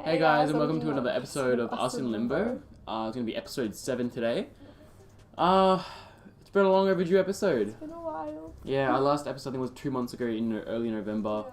Hey guys, and welcome to another episode of Us in Limbo. It's going to be episode 7 today. It's been a long overdue episode. It's been a while. Yeah, our last episode I think was 2 months ago in early November,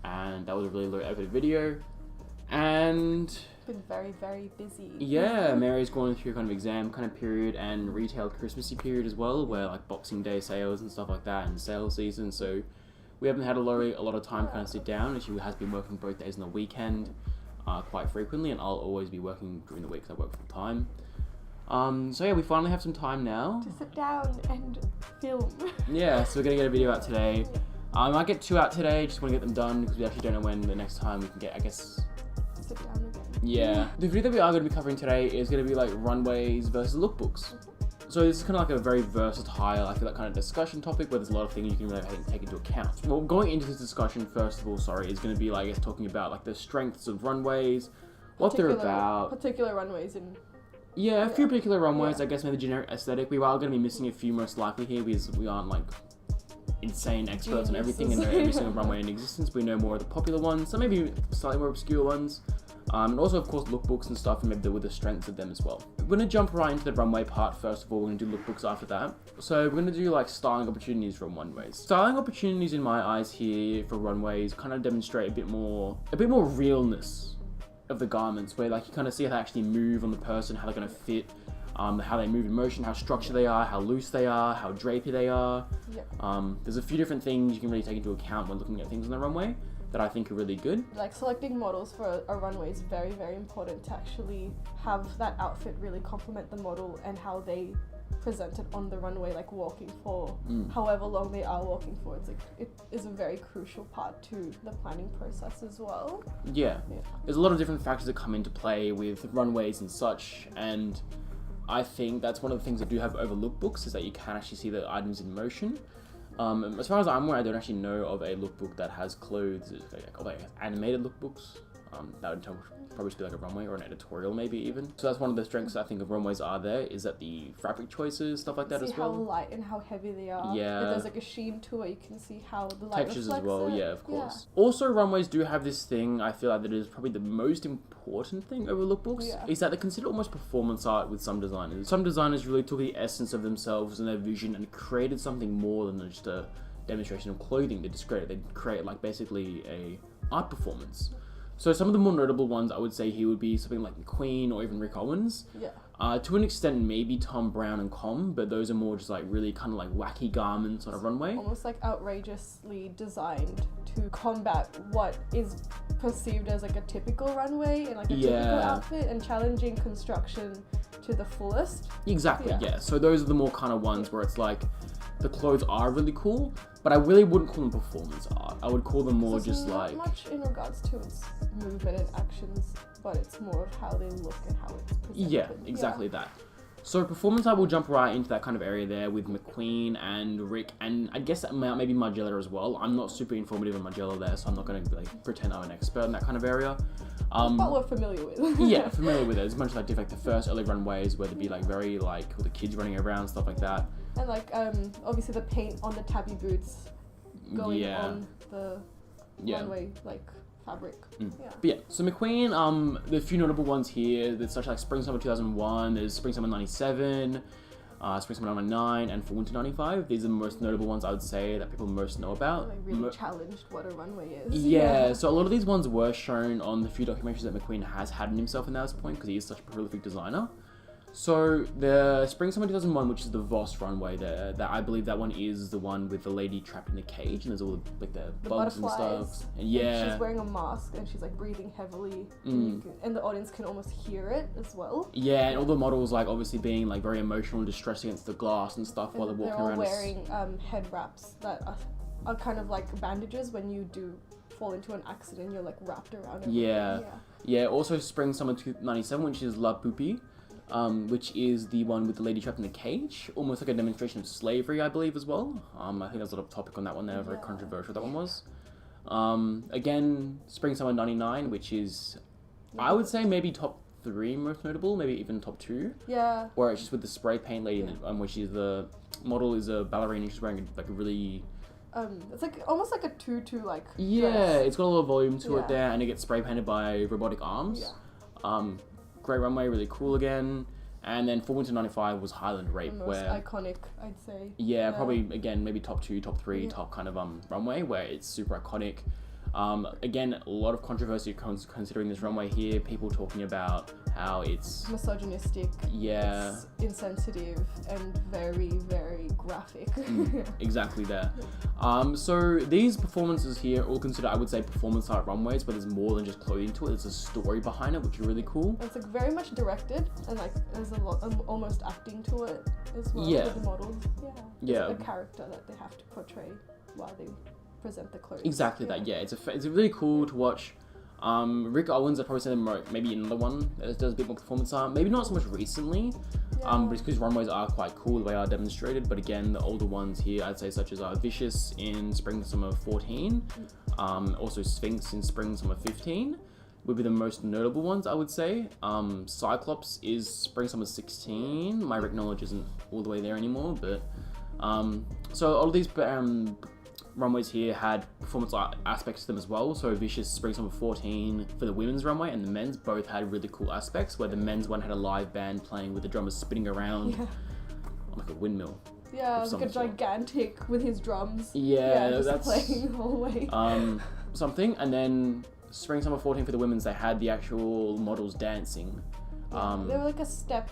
and that was a really low effort video. And It's been very, very busy. yeah, Mary's going through kind of exam kind of period and retail Christmassy period as well, where like Boxing Day sales and stuff like that and sales season. So we haven't had a lot of time to kind of sit down, and she has been working both days on the weekend. Quite frequently, and I'll always be working during the week because I work full time. So yeah, we finally have some time now To sit down and film. Yeah, so we're gonna get a video out today. I might get 2 out today, just want to get them done because we actually don't know when the next time we can get, I guess. Sit down again. Yeah. The video that we are going to be covering today is going to be like Runways versus Lookbooks. So this is kind of like a very versatile, I feel like, kind of discussion topic where there's a lot of things you can really take into account. Well, going into this discussion, first of all, is going to be like, I guess, talking about like the strengths of runways, what they're about. Particular runways in... Yeah, a few particular runways, I guess maybe the generic aesthetic. We are going to be missing a few most likely here because we aren't like insane experts on everything and know every single runway in existence. We know more of the popular ones, so maybe slightly more obscure ones. And also, of course, lookbooks and stuff, and maybe with the strengths of them as well. We're going to jump right into the runway part first of all. We're going to do lookbooks after that. So we're going to do like styling opportunities from runways. Styling opportunities in my eyes here for runways kind of demonstrate a bit more realness of the garments, where like you kind of see how they actually move on the person, how they're going to fit, how they move in motion, how structured they are, how loose they are, how drapey they are. Yep. There's a few different things you can really take into account when looking at things on the runway that I think are really good. Like selecting models for a runway is very, very important to actually have that outfit really complement the model and how they present it on the runway, like walking for however long they are walking for. It's like, it is a very crucial part to the planning process as well. Yeah. There's a lot of different factors that come into play with runways and such, and I think that's one of the things that do have over lookbooks is that you can actually see the items in motion. As far as I'm aware, I don't actually know of a lookbook that has clothes, like animated lookbooks. That would probably be like a runway or an editorial maybe even. So that's one of the strengths I think of runways are there, is that the fabric choices, stuff like that as well. See how light and how heavy they are. Yeah. If there's like a sheen to it, you can see how the light textures reflects as well, it. yeah, of course. Also, runways do have this thing, I feel like that is probably the most important thing over lookbooks, is that they're considered almost performance art with some designers. Some designers really took the essence of themselves and their vision and created something more than just a demonstration of clothing. They create like basically a art performance. So some of the more notable ones I would say here would be something like McQueen or even Rick Owens. Yeah. To an extent, maybe Tom Brown and Com, but those are more just like really kind of like wacky garments on a runway. Almost like outrageously designed to combat what is perceived as like a typical runway and like a typical outfit, and challenging construction to the fullest. Exactly, yeah. So those are the more kind of ones where it's like the clothes are really cool, but I really wouldn't call them performance art. I would call them more just like... not much in regards to its movement and actions, but it's more of how they look and how it's presented. Yeah, exactly that. So performance art will jump right into that kind of area there with McQueen and Rick, and I guess maybe Margiela as well. I'm not super informative on Margiela there, so I'm not going to like pretend I'm an expert in that kind of area. But we're familiar with. Yeah, familiar with it. It's much like the first early runways where there'd be like very like all the kids running around, stuff like that. And like obviously the paint on the tabby boots going on the runway like fabric. But yeah, so McQueen, the few notable ones here, there's such like Spring Summer 2001, there's Spring Summer 97, Spring Summer 99, and for Winter 95. These are the most notable ones I would say that people most know about. Like really challenged what a runway is. Yeah, so a lot of these ones were shown on the few documentaries that McQueen has had in himself in that point, because he is such a prolific designer. So the Spring Summer 2001, which is the Voss runway there, that I believe that one is the one with the lady trapped in the cage, and there's all the bugs and stuff. And and she's wearing a mask and she's like breathing heavily, and the audience can almost hear it as well. Yeah, and all the models like obviously being like very emotional and distressed against the glass and stuff while they're walking around. They're all wearing head wraps that are kind of like bandages when you do fall into an accident. You're like wrapped around everything. Yeah. Also Spring Summer 97, which is La Poupée. Which is the one with the lady trapped in the cage, almost like a demonstration of slavery, I believe, as well. I think there's a lot of topic on that one there, very controversial that one was. Again, Spring Summer 99, which is, I would say maybe top 3 most notable, maybe even top 2. Yeah. Where it's just with the spray paint lady, which is the model is a ballerina, she's wearing like a really it's like almost like a tutu like Yeah, dress. it's got a lot of volume to Yeah. it there, and it gets spray painted by robotic arms. Great runway, really cool again. And then for Winter 95 was Highland Rape, The most where iconic, I'd say. yeah, probably again maybe top 2, top 3, Yeah. top kind of runway where it's super iconic. Again, a lot of controversy considering this runway here. People talking about how it's Misogynistic. yeah, It's insensitive and very, very graphic. exactly there. So these performances here all considered, I would say, performance art runways, but there's more than just clothing to it. There's a story behind it, which is really cool. It's like very much directed and like there's a lot almost acting to it as well. Yeah. With the models. Yeah. Yeah. It's a character that they have to portray while they present the clothes. Exactly that. Yeah, it's really cool to watch. Rick Owens, I'd probably say maybe another one that does a bit more performance art. Maybe not so much recently, but it's because runways are quite cool the way they are demonstrated. But again, the older ones here, I'd say, such as Vicious in Spring Summer 14, also Sphinx in Spring Summer 15, would be the most notable ones, I would say. Cyclops is Spring Summer 16. My Rick knowledge isn't all the way there anymore, but so all of these runways here had performance art aspects to them as well. So Vicious Spring Summer 14 for the women's runway and the men's both had really cool aspects, where the men's one had a live band playing with the drummers spinning around like a windmill. Yeah, of like a some sort. gigantic with his drums. Yeah, just that's playing the whole way. Something. And then Spring Summer 14 for the women's, they had the actual models dancing. They were like a step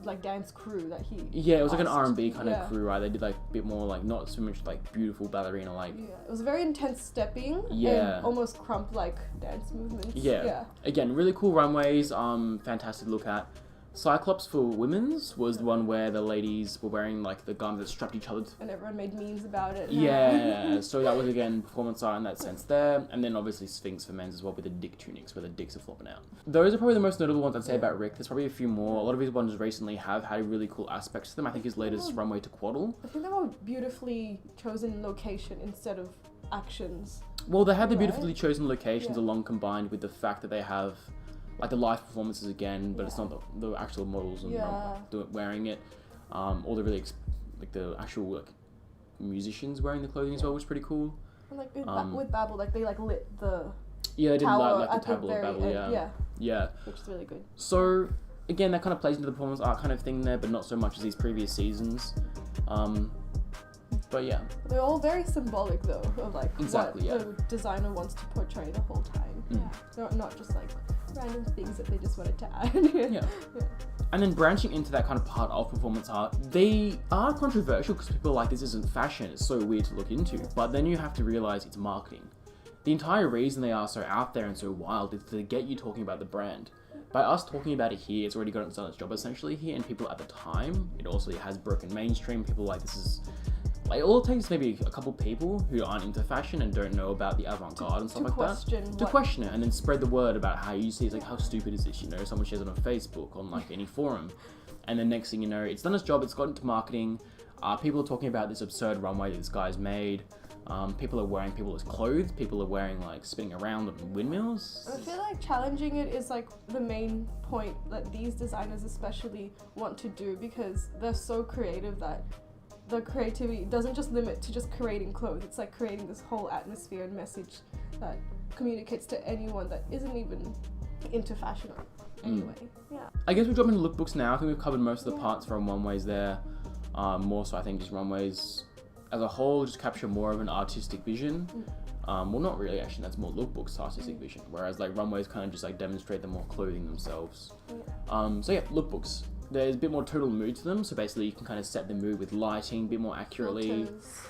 like dance crew that he Yeah, it was like an asked. R&B kind Yeah. of crew, right? They did like a bit more like not so much like beautiful ballerina like. Yeah, it was very intense stepping Yeah. and almost crump like dance movements. Yeah. Again, really cool runways. Fantastic to look at. Cyclops for women's was the one where the ladies were wearing like the garment that strapped each other. And everyone made memes about it. Yeah, so that was again performance art in that sense there, and then obviously Sphinx for men's as well with the dick tunics where the dicks are flopping out. Those are probably the most notable ones I'd say about Rick. There's probably a few more. A lot of his ones recently have had really cool aspects to them. I think his latest runway to Quaddle. I think they were beautifully chosen location instead of actions. Well, they had the Right. beautifully chosen locations Yeah. along combined with the fact that they have like the live performances again, but it's not the actual models and wearing it. All the really like the actual like musicians wearing the clothing as well was pretty cool. And like with Babel, like they like lit the Yeah, they did tower like at the Tableau very Babel, end. yeah. Which is really good. So again, that kind of plays into the performance art kind of thing there, but not so much as these previous seasons. But yeah, They're all very symbolic though, of like Exactly, what yeah. the designer wants to portray the whole time. They're not just like random things that they just wanted to add. yeah. And then branching into that kind of part of performance art, they are controversial because people are like, this isn't fashion, it's so weird to look into. But then you have to realize it's marketing. The entire reason they are so out there and so wild is to get you talking about the brand. By us talking about it here, it's already done its job essentially here, and people at the time, it also has broken mainstream. People like, this is like, all it takes is maybe a couple people who aren't into fashion and don't know about the avant-garde and stuff like that to question it, and then spread the word about how you see it's like, how stupid is this, you know, someone shares it on Facebook, on like any forum, and then next thing you know, it's done its job, it's got into marketing. People are talking about this absurd runway that this guy's made. People are wearing people as clothes, people are wearing like spinning around on windmills. I feel like challenging it is like the main point that these designers especially want to do, because they're so creative that the creativity doesn't just limit to just creating clothes. It's like creating this whole atmosphere and message that communicates to anyone that isn't even into fashion anyway. I guess we'll jump into lookbooks now. I think we've covered most of the parts from runways there. More so I think just runways as a whole just capture more of an artistic vision. Well, not really actually, that's more lookbooks artistic vision, whereas like runways kind of just like demonstrate the more clothing themselves. So yeah, lookbooks. There's a bit more total mood to them, so basically you can kind of set the mood with lighting a bit more accurately. Filters,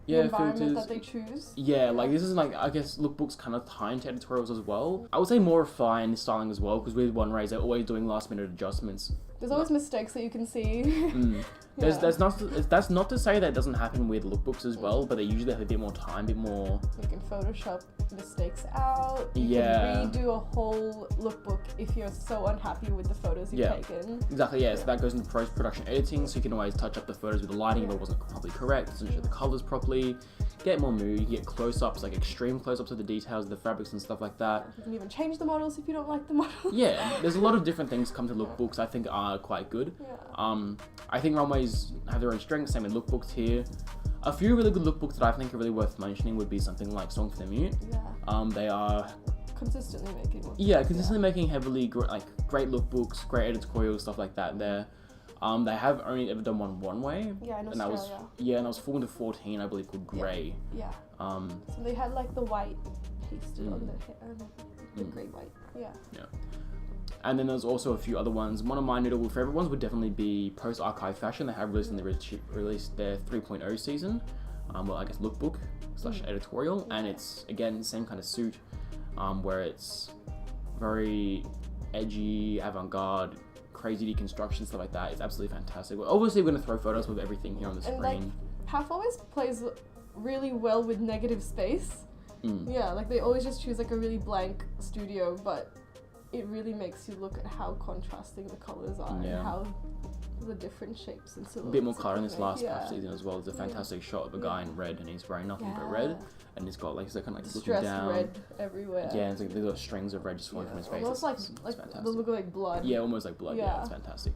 Yeah, the environment filters. that they choose. Yeah, like this is like, I guess lookbooks kind of tie into editorials as well. I would say more refined styling as well, because with Runways they're always doing last minute adjustments. There's always mistakes that you can see. That's not to say that it doesn't happen with lookbooks as well, but they usually have a bit more time, a bit more. You can Photoshop mistakes out. You Yeah. can redo a whole lookbook if you're so unhappy with the photos you've taken. Exactly, yeah. So that goes into post-production editing, so you can always touch up the photos with the lighting if it wasn't properly correct, doesn't show the colours properly, get more mood, you get close-ups, like extreme close-ups of the details of the fabrics and stuff like that. You can even change the models if you don't like the model. Yeah, there's a lot of different things come to lookbooks I think are quite good. I think Runways runways have their own strengths. Same with lookbooks here. A few really good lookbooks that I think are really worth mentioning would be something like Song for the Mute. Yeah. They are Consistently making lookbooks. Yeah, consistently making heavily great lookbooks, great editorial stuff like that. There, they have only ever done one runway. Yeah, in and that was Australia. and that was 4/14, I believe, called Grey. Yeah. So they had like the white pasted on the hair, the grey white. Yeah. Yeah. And then there's also a few other ones. One of my notable favorite ones would definitely be Post Archive Fashion. They have released their 3.0 season. Well, I guess lookbook / editorial, and it's again same kind of suit, where it's very edgy, avant-garde, crazy deconstruction, stuff like that. It's absolutely fantastic. Obviously, we're gonna throw photos with everything here on the screen. And Half always plays really well with negative space. Yeah, like they always just choose like a really blank studio, but it really makes you look at how contrasting the colors are and how the different shapes and silhouettes. A bit more color in this last half season as well. There's a fantastic shot of a guy in red, and he's wearing nothing but red, and he's got he's kind of looking Stressed down. red everywhere. Yeah, and it's there's got strings of red just flowing from his face. Almost it's like fantastic. the look like blood. Yeah, almost like blood. Yeah, it's fantastic.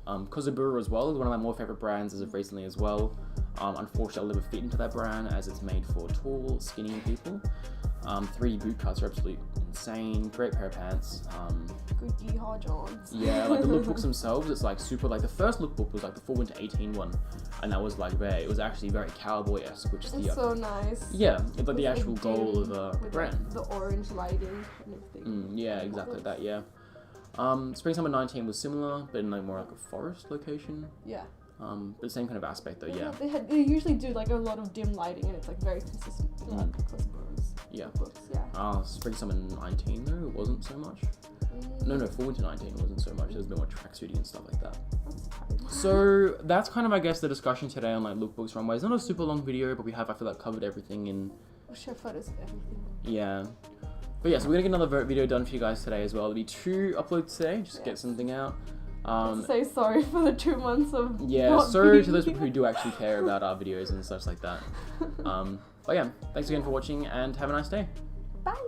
Kozabura as well is one of my more favorite brands as of recently as well. Unfortunately, I'll never fit into that brand as it's made for tall, skinny people. 3 boot cuts are absolutely insane. Great pair of pants. Good yeehaw Johns. Yeah, like the lookbooks themselves, it's like super. Like the first lookbook was like the Fall Winter 18 one, and that was like it was actually very cowboy-esque, which is it's so nice. Yeah, it's like the actual goal of the brand. Like the orange lighting and everything. Yeah, exactly that. Yeah. Spring Summer 19 was similar, but in more like a forest location. Yeah. But the same kind of aspect though. Yeah. They usually do like a lot of dim lighting, and it's like very consistent. Books, Spring Summer 19 though, it wasn't so much. No, Fall Winter 19 wasn't so much. There was a bit more tracksuity and stuff like that. So that's kind of, I guess, the discussion today on like lookbooks, runways. Not a super long video, but we have, I feel like, covered everything in. We'll share photos of everything. Yeah. But yeah, so we're gonna get another video done for you guys today as well. There'll be 2 uploads today, just to get something out. Say sorry for the 2 months of sorry to those people who do actually care about our videos and such like that. But yeah, thanks again for watching and have a nice day. Bye.